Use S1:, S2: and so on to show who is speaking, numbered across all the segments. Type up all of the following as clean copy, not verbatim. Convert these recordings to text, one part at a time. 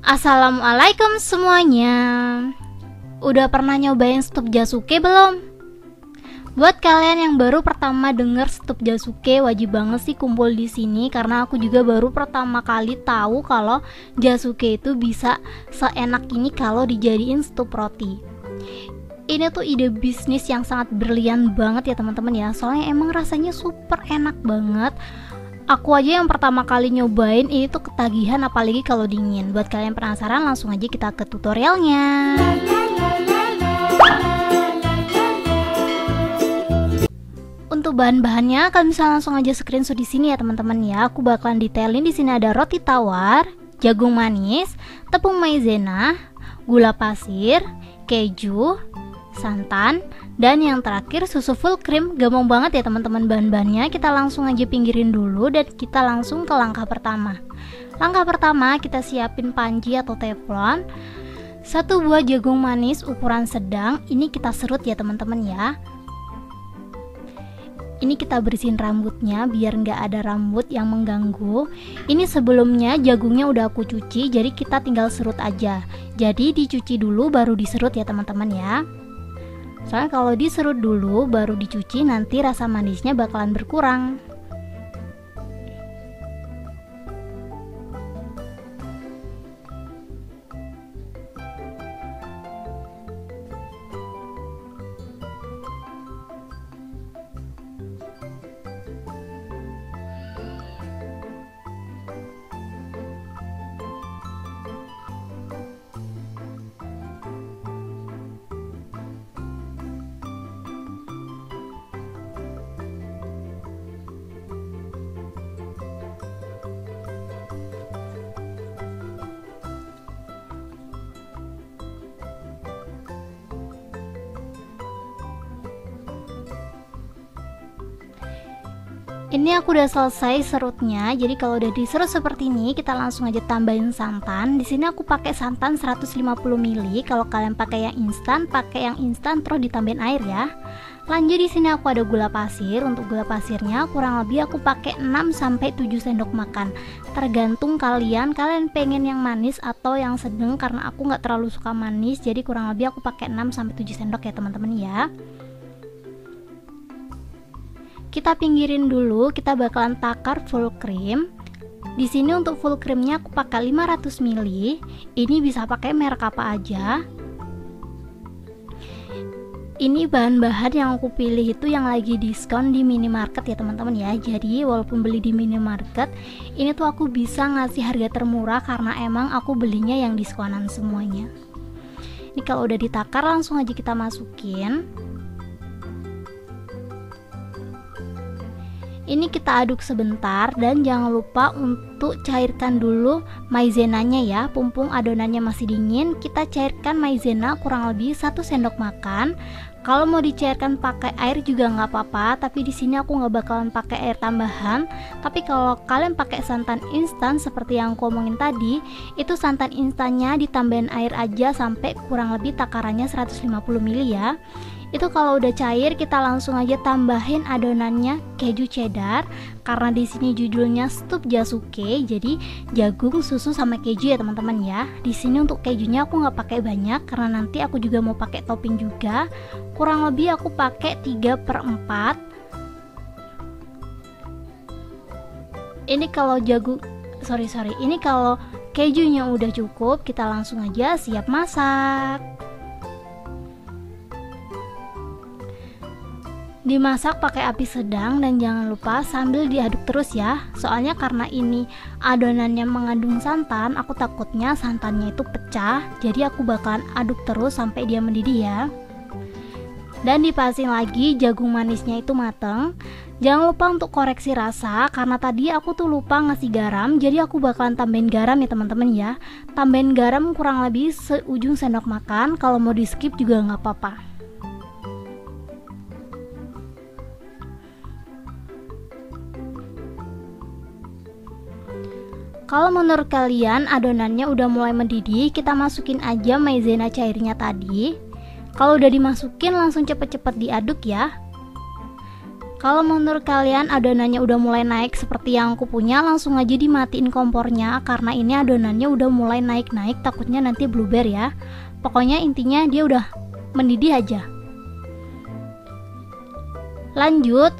S1: Assalamualaikum semuanya. Udah pernah nyobain stup jasuke belum? Buat kalian yang baru pertama denger stup jasuke, wajib banget sih kumpul di sini karena aku juga baru pertama kali tahu kalau jasuke itu bisa seenak ini kalau dijadiin stup roti. Ini tuh ide bisnis yang sangat brilian banget ya teman-teman ya. Soalnya emang rasanya super enak banget. Aku aja yang pertama kali nyobain ini tuh ketagihan, apalagi kalau dingin. Buat kalian penasaran, langsung aja kita ke tutorialnya. Untuk bahan-bahannya kalian bisa langsung aja screenshot di sini ya teman-teman ya. Aku bakalan detailin. Di sini ada roti tawar, jagung manis, tepung maizena, gula pasir, keju, santan, dan yang terakhir susu full cream. Gampang banget ya teman-teman bahan-bahannya. Kita langsung aja pinggirin dulu dan kita langsung ke langkah pertama. Langkah pertama, kita siapin panci atau teflon. 1 buah jagung manis ukuran sedang. Ini kita serut ya teman-teman ya. Ini kita bersihin rambutnya biar nggak ada rambut yang mengganggu. Ini sebelumnya jagungnya udah aku cuci, jadi kita tinggal serut aja. Jadi dicuci dulu baru diserut ya teman-teman ya. Soalnya kalau diserut dulu baru dicuci nanti rasa manisnya bakalan berkurang. Ini aku udah selesai serutnya. Jadi kalau udah diserut seperti ini, kita langsung aja tambahin santan. Di sini aku pakai santan 150 ml. Kalau kalian pakai yang instan terus ditambahin air ya. Lanjut di sini aku ada gula pasir. Untuk gula pasirnya kurang lebih aku pakai 6 sampai 7 sendok makan. Tergantung kalian pengen yang manis atau yang sedang, karena aku nggak terlalu suka manis. Jadi kurang lebih aku pakai 6 sampai 7 sendok ya teman-teman ya. Kita pinggirin dulu, kita bakalan takar full cream. Di sini untuk full creamnya aku pakai 500 ml. Ini bisa pakai merek apa aja. Ini bahan-bahan yang aku pilih itu yang lagi diskon di minimarket ya teman-teman ya. Jadi walaupun beli di minimarket, ini tuh aku bisa ngasih harga termurah karena emang aku belinya yang diskonan semuanya. Ini kalau udah ditakar langsung aja kita masukin. Ini kita aduk sebentar dan jangan lupa untuk cairkan dulu maizenanya ya. Mumpung adonannya masih dingin, kita cairkan maizena kurang lebih 1 sendok makan. Kalau mau dicairkan pakai air juga nggak apa-apa, tapi di sini aku nggak bakalan pakai air tambahan. Tapi kalau kalian pakai santan instan seperti yang aku omongin tadi, itu santan instannya ditambahin air aja sampai kurang lebih takarannya 150 ml ya. Itu kalau udah cair kita langsung aja tambahin adonannya keju cheddar, karena di sini judulnya stup jasuke, jadi jagung, susu sama keju ya teman-teman ya. Di sini untuk kejunya aku nggak pakai banyak karena nanti aku juga mau pakai topping juga. Kurang lebih aku pakai 3/4. Ini kalau ini kalau kejunya udah cukup, kita langsung aja siap masak. Dimasak pakai api sedang dan jangan lupa sambil diaduk terus ya. Soalnya karena ini adonannya mengandung santan, aku takutnya santannya itu pecah. Jadi aku bakalan aduk terus sampai dia mendidih ya. Dan dipasin lagi jagung manisnya itu mateng. Jangan lupa untuk koreksi rasa, karena tadi aku tuh lupa ngasih garam. Jadi aku bakalan tambahin garam ya teman-teman ya. Tambahin garam kurang lebih seujung sendok makan. Kalau mau di skip juga nggak apa-apa. Kalau menurut kalian adonannya udah mulai mendidih, kita masukin aja maizena cairnya tadi. Kalau udah dimasukin langsung cepet-cepet diaduk ya. Kalau menurut kalian adonannya udah mulai naik seperti yang aku punya, langsung aja dimatiin kompornya, karena ini adonannya udah mulai naik-naik, takutnya nanti blueber ya. Pokoknya intinya dia udah mendidih aja. Lanjut,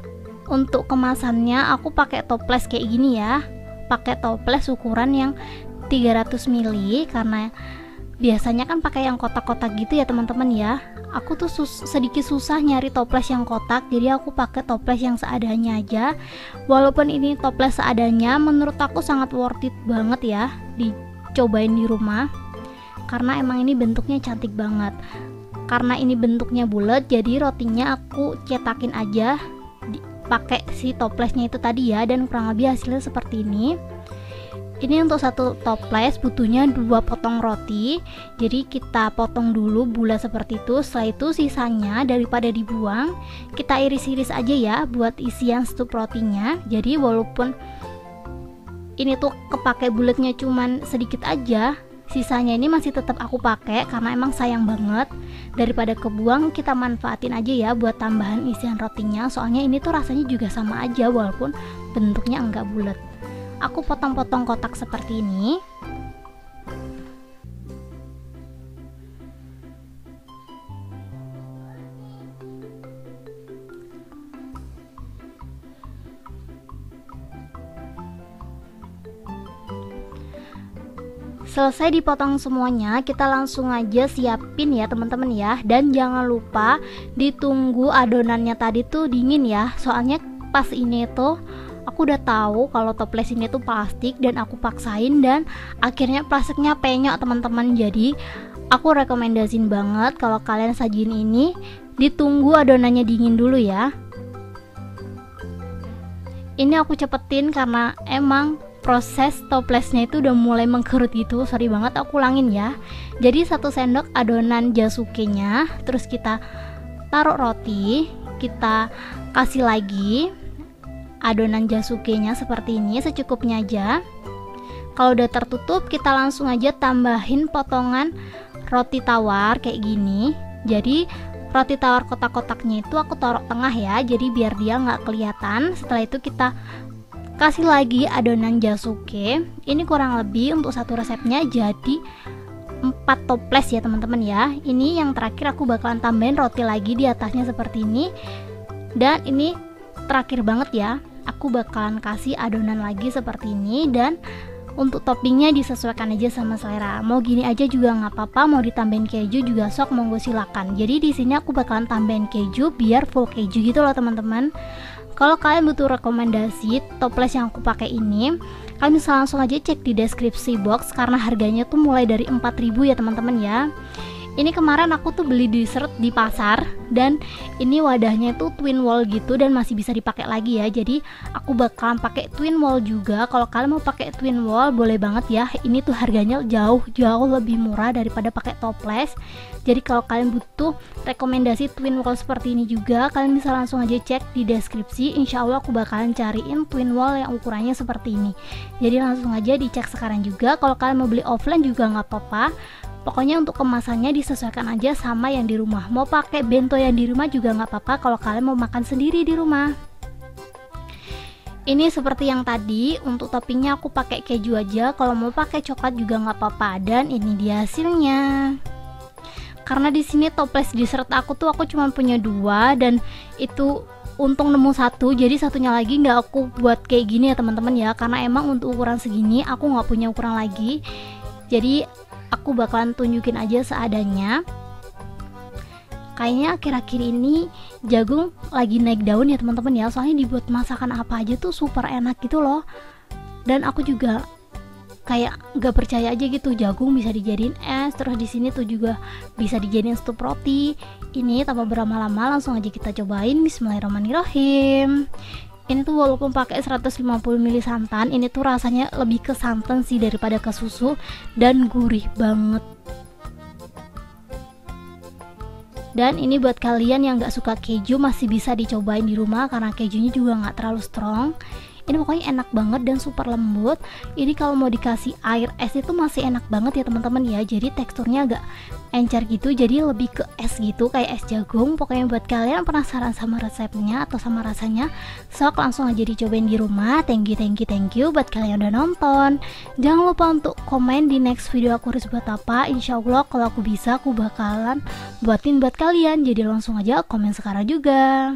S1: untuk kemasannya aku pakai toples kayak gini ya. Pakai toples ukuran yang 300 ml, karena biasanya kan pakai yang kotak-kotak gitu ya teman-teman ya. Aku tuh sedikit susah nyari toples yang kotak, jadi aku pakai toples yang seadanya aja. Walaupun ini toples seadanya, menurut aku sangat worth it banget ya dicobain di rumah, karena emang ini bentuknya cantik banget. Karena ini bentuknya bulat, jadi rotinya aku cetakin aja pakai si toplesnya itu tadi ya, dan kurang lebih hasilnya seperti ini. Ini untuk satu toples butuhnya 2 potong roti, jadi kita potong dulu bulat seperti itu. Setelah itu sisanya daripada dibuang, kita iris-iris aja ya buat isian stup rotinya. Jadi walaupun ini tuh kepake bulatnya cuman sedikit aja, sisanya ini masih tetap aku pakai karena emang sayang banget. Daripada kebuang, kita manfaatin aja ya buat tambahan isian rotinya. Soalnya ini tuh rasanya juga sama aja walaupun bentuknya enggak bulat. Aku potong-potong kotak seperti ini. Selesai dipotong semuanya, kita langsung aja siapin ya teman-teman ya. Dan jangan lupa ditunggu adonannya tadi tuh dingin ya. Soalnya pas ini tuh aku udah tahu kalau toples ini tuh plastik dan aku paksain, dan akhirnya plastiknya penyok teman-teman. Jadi aku rekomendasiin banget kalau kalian sajiin ini ditunggu adonannya dingin dulu ya. Ini aku cepetin karena emang proses toplesnya itu udah mulai mengkerut gitu. Sorry banget, aku ulangin ya. Jadi 1 sendok adonan jasuke-nya, terus kita taruh roti, kita kasih lagi adonan jasuke-nya seperti ini, secukupnya aja. Kalau udah tertutup, kita langsung aja tambahin potongan roti tawar kayak gini. Jadi roti tawar kotak-kotaknya itu aku taruh tengah ya, jadi biar dia nggak kelihatan. Setelah itu kita kasih lagi adonan jasuke. Ini kurang lebih untuk satu resepnya jadi 4 toples ya teman-teman ya. Ini yang terakhir aku bakalan tambahin roti lagi di atasnya seperti ini. Dan ini terakhir banget ya, aku bakalan kasih adonan lagi seperti ini. Dan untuk toppingnya disesuaikan aja sama selera. Mau gini aja juga nggak apa-apa, mau ditambahin keju juga sok, monggo silakan. Jadi di sini aku bakalan tambahin keju biar full keju gitu loh teman-teman. Kalau kalian butuh rekomendasi toples yang aku pakai ini, kalian bisa langsung aja cek di deskripsi box karena harganya tuh mulai dari 4.000 ya teman-teman ya. Ini kemarin aku tuh beli dessert di pasar, dan ini wadahnya tuh twin wall gitu dan masih bisa dipakai lagi ya. Jadi aku bakalan pakai twin wall juga. Kalau kalian mau pakai twin wall boleh banget ya. Ini tuh harganya jauh lebih murah daripada pakai toples. Jadi kalau kalian butuh rekomendasi twin wall seperti ini juga, kalian bisa langsung aja cek di deskripsi. Insya Allah aku bakalan cariin twin wall yang ukurannya seperti ini. Jadi langsung aja dicek sekarang juga. Kalau kalian mau beli offline juga nggak apa-apa. Pokoknya untuk kemasannya disesuaikan aja sama yang di rumah. Mau pakai bento yang di rumah juga nggak apa-apa kalau kalian mau makan sendiri di rumah. Ini seperti yang tadi, untuk toppingnya aku pakai keju aja. Kalau mau pakai coklat juga nggak apa-apa. Dan ini dia hasilnya. Karena di sini toples dessert aku cuma punya 2, dan itu untung nemu 1, jadi satunya lagi nggak aku buat kayak gini ya teman-teman ya. Karena emang untuk ukuran segini aku nggak punya ukuran lagi. Jadi aku bakalan tunjukin aja seadanya. Kayaknya akhir-akhir ini jagung lagi naik daun ya teman-teman ya. Soalnya dibuat masakan apa aja tuh super enak gitu loh. Dan aku juga kayak gak percaya aja gitu, jagung bisa dijadiin es. Terus di sini tuh juga bisa dijadiin stup roti. Ini tanpa berlama-lama langsung aja kita cobain. Bismillahirrahmanirrahim. Ini tuh walaupun pakai 150 ml santan, ini tuh rasanya lebih ke santan sih daripada ke susu, dan gurih banget. Dan ini buat kalian yang gak suka keju masih bisa dicobain di rumah karena kejunya juga gak terlalu strong. Ini pokoknya enak banget dan super lembut. Ini kalau mau dikasih air es itu masih enak banget ya teman-teman ya. Jadi teksturnya agak encer gitu, jadi lebih ke es gitu, kayak es jagung. Pokoknya buat kalian penasaran sama resepnya atau sama rasanya, sok langsung aja dicobain di rumah. Thank you buat kalian udah nonton. Jangan lupa untuk komen di next video aku harus buat apa. Insya Allah kalau aku bisa, aku bakalan buatin buat kalian. Jadi langsung aja komen sekarang juga.